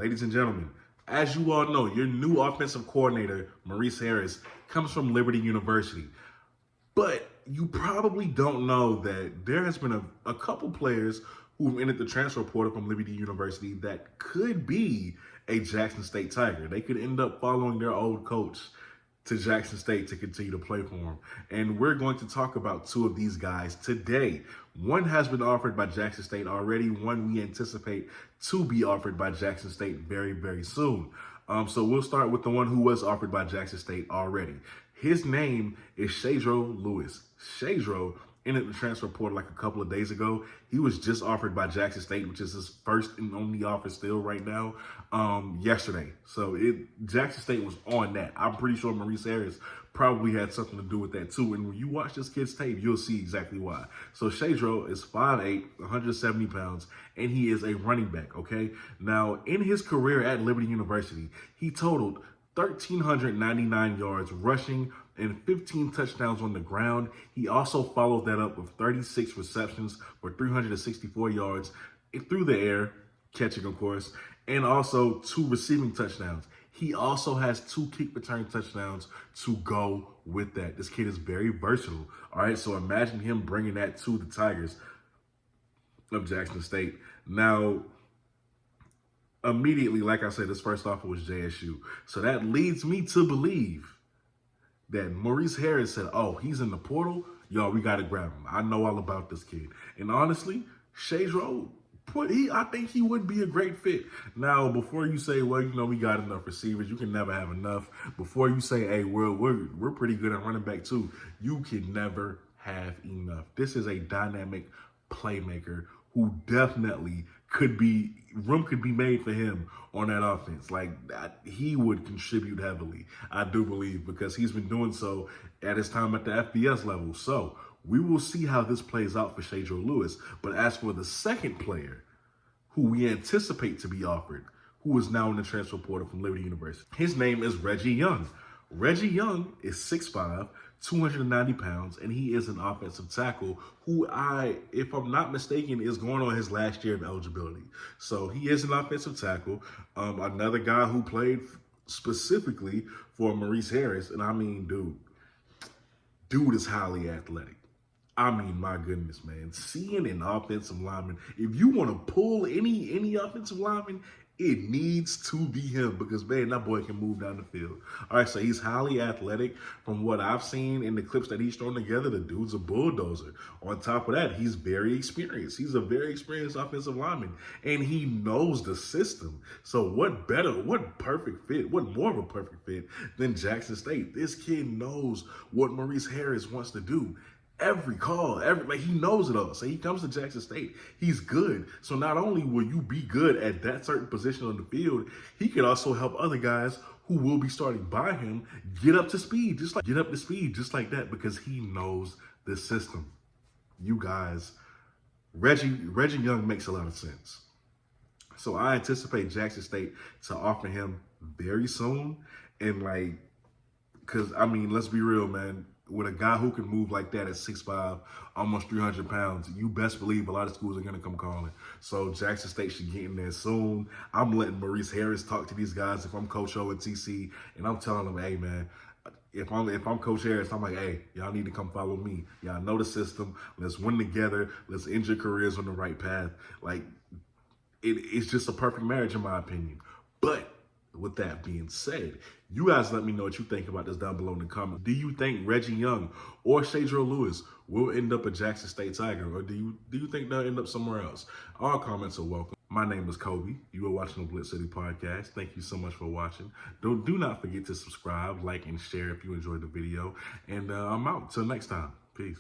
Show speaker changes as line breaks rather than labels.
Ladies and gentlemen, as you all know, your new offensive coordinator, Maurice Harris, comes from Liberty University. But you probably don't know that there has been a couple players who've entered the transfer portal from Liberty University that could be a Jackson State Tiger. They could end up following their old coach to Jackson State to continue to play for him. And we're going to talk about two of these guys today. One has been offered by Jackson State already. One we anticipate to be offered by Jackson State very, very soon. So we'll start with the one who was offered by Jackson State already. His name is Shadra Lewis. Shadra entered the transfer portal like a couple of days ago. He was just offered by Jackson State, which is his first and only offer still right now, yesterday. So Jackson State was on that. I'm pretty sure Maurice Harris probably had something to do with that too. And when you watch this kid's tape, you'll see exactly why. So Shadra is 5'8", 170 pounds, and he is a running back, okay? Now, in his career at Liberty University, he totaled 1,399 yards rushing and 15 touchdowns on the ground. He also followed that up with 36 receptions for 364 yards through the air, catching, of course, and also 2 receiving touchdowns. He also has 2 kick return touchdowns to go with that. This kid is very versatile. All right, so imagine him bringing that to the Tigers of Jackson State. Now, immediately, like I said, his first offer was JSU. So that leads me to believe that Maurice Harris said, oh, he's in the portal? Yo, we got to grab him. I know all about this kid. And honestly, Shadra, I think he would be a great fit. Now, before you say, well, we got enough receivers, you can never have enough. Before you say, hey, we're pretty good at running back too, you can never have enough. This is a dynamic playmaker who definitely room could be made for him on that offense. Like, he would contribute heavily, I do believe, because he's been doing so at his time at the FBS level. So we will see how this plays out for Shadra Lewis. But as for the second player who we anticipate to be offered, who is now in the transfer portal from Liberty University, his name is Reggie Young. Reggie Young is 6'5", 290 pounds, and he is an offensive tackle who if I'm not mistaken, is going on his last year of eligibility. So he is an offensive tackle, another guy who played specifically for Maurice Harris. And I mean, dude is highly athletic. I mean, my goodness, man. Seeing an offensive lineman, if you want to pull any offensive lineman, it needs to be him because, man, that boy can move down the field. All right, so he's highly athletic. From what I've seen in the clips that he's thrown together, the dude's a bulldozer. On top of that, he's very experienced. He's a very experienced offensive lineman, and he knows the system. So what more of a perfect fit than Jackson State? This kid knows what Maurice Harris wants to do. Every call, he knows it all. So he comes to Jackson State, he's good. So not only will you be good at that certain position on the field, he could also help other guys who will be starting by him get up to speed, just like that, because he knows the system. You guys, Reggie Young makes a lot of sense. So I anticipate Jackson State to offer him very soon. And because I mean, let's be real, man. With a guy who can move like that at 6'5", almost 300 pounds, you best believe a lot of schools are going to come calling. So Jackson State should get in there soon. I'm letting Maurice Harris talk to these guys if I'm Coach O at TC, and I'm telling them, hey, man, if I'm Coach Harris, I'm like, hey, y'all need to come follow me. Y'all know the system. Let's win together. Let's end your careers on the right path. It's just a perfect marriage in my opinion. But with that being said, you guys let me know what you think about this down below in the comments. Do you think Reggie Young or Shadra Lewis will end up a Jackson State Tiger, or do you think they'll end up somewhere else? All comments are welcome. My name is Kobe. You are watching the BlitzCity Podcast. Thank you so much for watching. Do not forget to subscribe, like, and share if you enjoyed the video. And I'm out. Till next time. Peace.